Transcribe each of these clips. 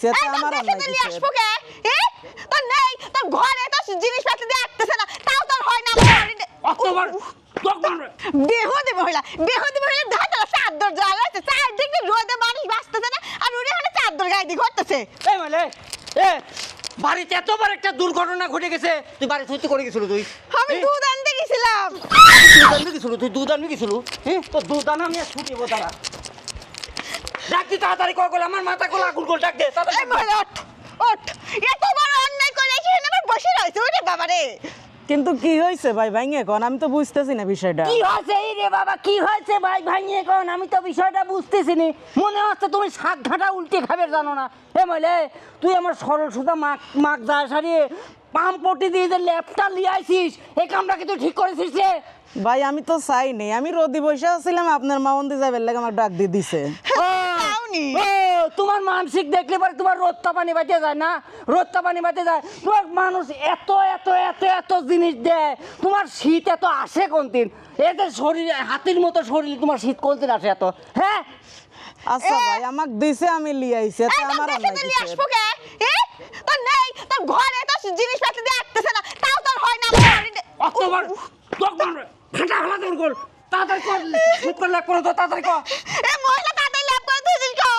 সেটা আমার অন্যায় নিয়ে কিসের? আসবো কে তোর নেই তোর ঘরে তো জিনিসপত্র দিয়ে আসতেছে না তাও তোর হয় না অক্টোবর বেহুদি মহিলা ধাতলা চাদর জ্বালা আছে চারদিকে রোদে মানুষ বাঁচতেছে না আর উনি হলে চাদর গায়ে দিয়ে ঘুরতেছে এই মানে এ বাড়িতে এত বড় একটা দুর্ঘটনা ঘটে গেছে তুই বাড়ি সত্যি করে গেছিল তুই আমি দুধ আনতে গেছিলাম দুধ আনবি গেছিল হ্যাঁ তো দুধ আনা আমি ছুটিবো তারা ডাক দি তাড়াতাড়ি করে আমার মাথা কোলা আগুন করে ডাক দে এই মহিলা ওঠ এত বড় অন্যায় করে এখানে আমার বসে রয়েছে ওরে বাবা রে কিন্তু কি হয়েছে ভাই ভাইঙে কোন আমি তো বুঝতেছি না বিষয়টা। কি হয়েছে এই রে বাবা কি হয়েছে ভাই ভাঙিয়ে কোন আমি তো বিষয়টা বুঝতেছি নি মনে হচ্ছে তুমি শাক ঘাটা উল্টে খাবে জানো না এ মইলে তুই আমার সরল সুতা মাক যা সারিয়ে পাম পটি দিয়ে যে ল্যাপটা লিয়ে আইছিস এই কামটা কি তুই ঠিক করেছিস রে ভাই আমি তো চাই নেই আমি রোদি বসে আছিলাম আপনার মাউন্দি যাবের লাগে আমার ডাক দিয়ে দিছে। তাওনি ও তোমার মানসিক দেখলে পরে তোমার রোদটা পানি বাঁচে যায় না রোদটা পানি বাঁচে যায় তোমার মানুষ এত এত এত এত জিনিস দেয় তোমার শীত এত আসে কোন দিন এদের শরীরে হাতির মতো শরীর তোমার শীত কোন দিন আসে এত হ্যাঁ আচ্ছা ভাই আমাকে দিছে আমি লিয়ে আইছি এটা আমার অন্যায় নিয়ে কিসের? আসবো কে তোর নেই তোর ঘরে তো জিনিসপত্র দিয়ে আসতেছে না তাও তোর হয় না অক্টোবর ঘাটা হলা দৌড় কর তাড়াতাড়ি কর শীত করলে করো তো তাড়াতাড়ি কর এই মহিলা তাড়াতাড়ি ল্যাব করে দিয়েছিস কো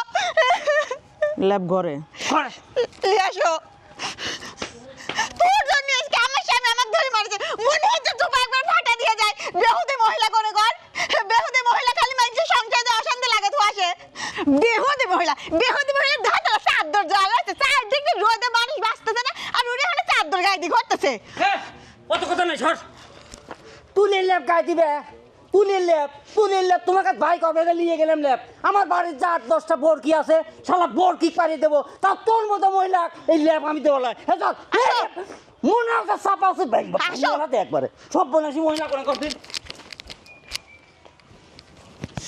ল্যাব ঘরে কর নিয়ে আসো তোর জন্য আজকে আমার স্বামী আমাকে ধরে মারছে মনে হচ্ছে চুপ একবার ফাটা দিয়ে যায় বেহুদি মহিলা করে কর বেহুদি মহিলা খালি মানুষের সংসারে অশান্তি লাগে তো আসে বেহুদি মহিলা ধাতলা চাদর জ্বালা আছে চারদিকে রোদে মানুষ বাঁচতেছে না আর উনি হলে চাদর গায়ে দিয়ে ঘুরতেছে হ্যাঁ অত কথা নাই সর তুলে ল্যাব গায়ে দিবে তুলে ল্যাব তোমাকে ভাই কবে নিয়ে গেলাম ল্যাব আমার বাড়ির যা 8-10টা বোরকি আছে শালা বোরকি পাড়িয়ে দেবো তা তোর মতো মহিলা এই ল্যাব আমি দেবো না হ্যাঁ চল মনে হচ্ছে চাপা আছে ব্যাগ একবারে সব বনাসি মহিলা করে করবি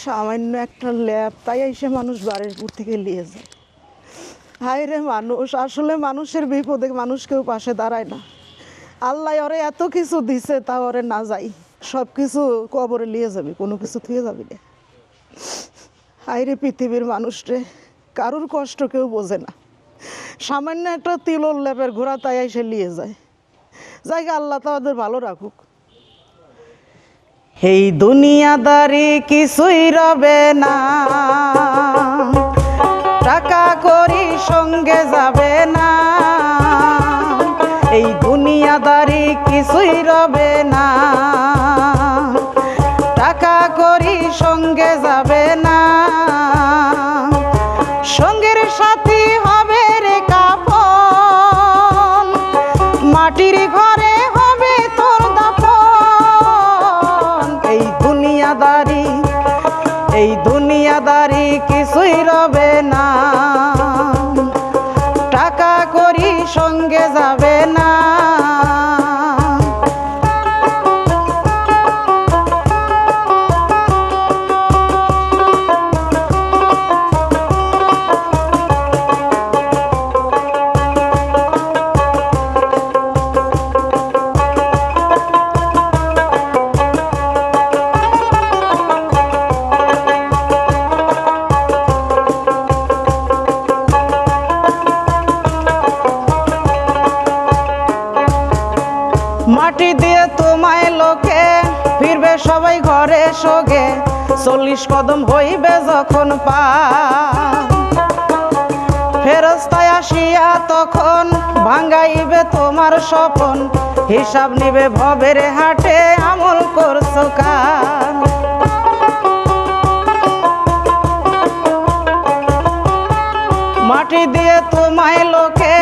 সামান্য একটা ল্যাব তাই এসে মানুষ বাড়ির উপর থেকে নিয়ে যায়। হায় রে মানুষ আসলে মানুষের বিপদে মানুষ কেউ পাশে দাঁড়ায় না। আল্লাহ ওরে এত কিছু দিছে তা ওরে না যাই সব কিছু কবরে নিয়ে যাবি কোনো কিছু থুয়ে যাবি না। হায় রে পৃথিবীর মানুষরে কারোর কষ্ট কেউ বোঝে না সামান্য একটা তিলর ল্যাপের ঘোড়া তাই এসে নিয়ে যায় জায়গা আল্লাহ তাদের ভালো রাখুক। এই দুনিয়াদারি কিছুই রবে না টাকা করি সঙ্গে যাবে না এই দুনিয়াদারি কিছুই রবে না টাকা করি সঙ্গে যাবে না সঙ্গের সাথী হবে রে কাফন মাটির ঘরে হবে তোর দাফন এই দুনিয়াদারি কিছুই রবে না টাকা করি সঙ্গে যাবে না মাটি দিয়ে তোমায় লোকে ফিরবে সবাই ঘরে সোগে 40 কদম হইবে যখন পা ফেরেশতায় আসিয়া তখন ভাঙাইবে তোমার স্বপন হিসাব নিবে ভবের হাটে আমল করছো কার মাটি দিয়ে তোমায় লোকে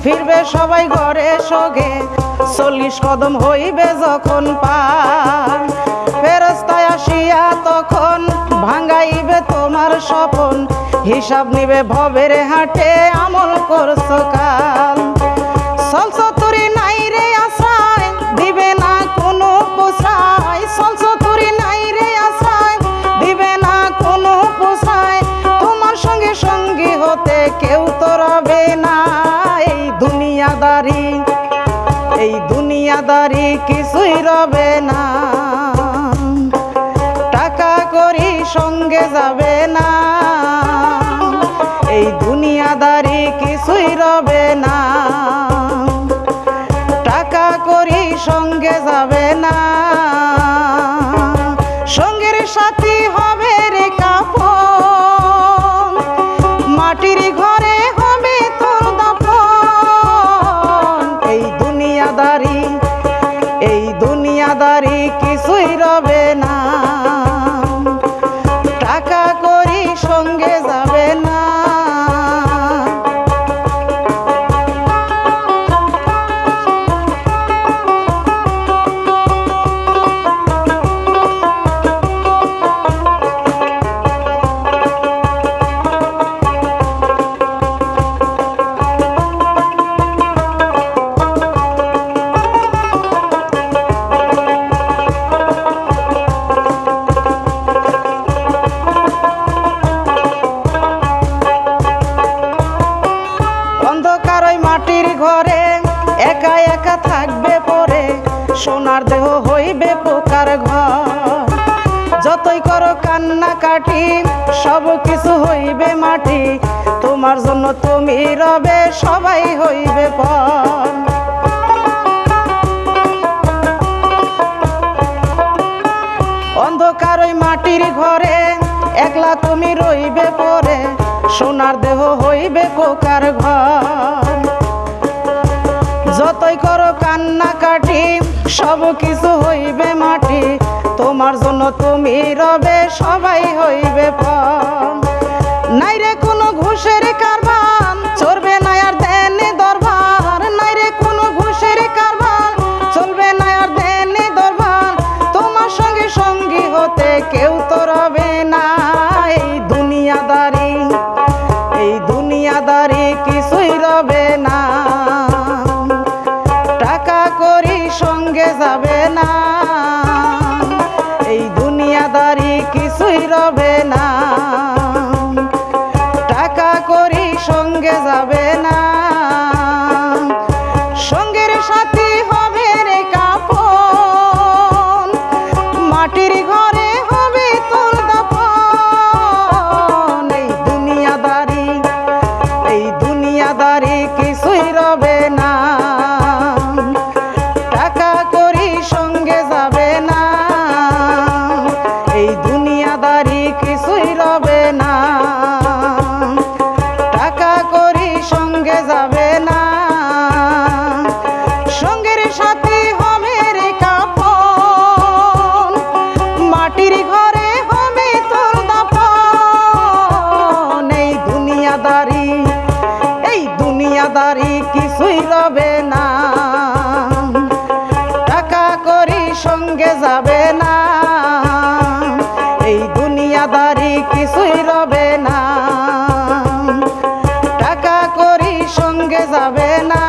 ফিরবে সবাই ঘরে সোগে 40 কদম হইবে যখন পার ফেরেশতায় আসিয়া তখন ভাঙাইবে তোমার স্বপন হিসাব নিবে ভবের হাটে আমল করছো কাল চলছো তুরি নাই রে আশায় দিবে না কোনো পোষায় চলছো তুরি নাই রে আশায় দিবে না কোনো পোষায় তোমার সঙ্গে সঙ্গী হতে কেউ তো রবে না এই দুনিয়াদারি কিছুই রবে না টাকা করি সঙ্গে যাবে না এই দুনিয়াদারি কিছু রবে না, টাকা করি সঙ্গে যাবে না, সঙ্গের সাথী হবে রে কাফন, মাটির ঘরে হবে তোর দাফন। এই দুনিয়াদারি কিছুই রবে না, টাকা করি সঙ্গে যাবে না। অন্ধকার ওই মাটির ঘরে একা একা থাকবে পরে, সোনার দেহ হইবে পোকার ঘর। যতই করো কান্নাকাটি সব কিছু হইবে মাটি, তোমার জন্য তুমি রবে সবাই হইবে পর। অন্ধকার ওই মাটির ঘরে একলা তুমি রইবে পরে, সোনার দেহ হইবে পোকার ঘর। যতই করো কান্নাকাটি সব কিছু হইবে মাটি, তোমার জন্য তুমি রবে সবাই হইবে পর। নাই রে কোনো ঘুষের কারবার, চলবে না আর দেনে দরবার, নাই রে কোনো ঘুষের কারবার, চলবে না আর দেনে দরবার, তোমার সঙ্গে সঙ্গী হতে কেউ তো রবে না। এই দুনিয়াদারি কিছুই রবে না, টাকা করি সঙ্গে যাবে না। এই দুনিয়াদারি কিছুই রবে না, টাকা করি সঙ্গে যাবে না, সঙ্গের সাথী হবে রে কাফন, মাটির ঘরে হবে তোর দাফন। এই দুনিয়াদারি কিছুই রবে না, টাকা করি সঙ্গে যাবে না। এই দুনিয়াদারি কিছুই রবে না, টাকা করি সঙ্গে যাবে না, সঙ্গের সাথী হবে রে কাফন, মাটির ঘরে হবে তোর দাফন। এই দুনিয়াদারি কিছুই রবে না, টাকা করি সঙ্গে যাবে না। এই দুনিয়াদারি কিছুই রবে না, টাকা করি সঙ্গে যাবে না।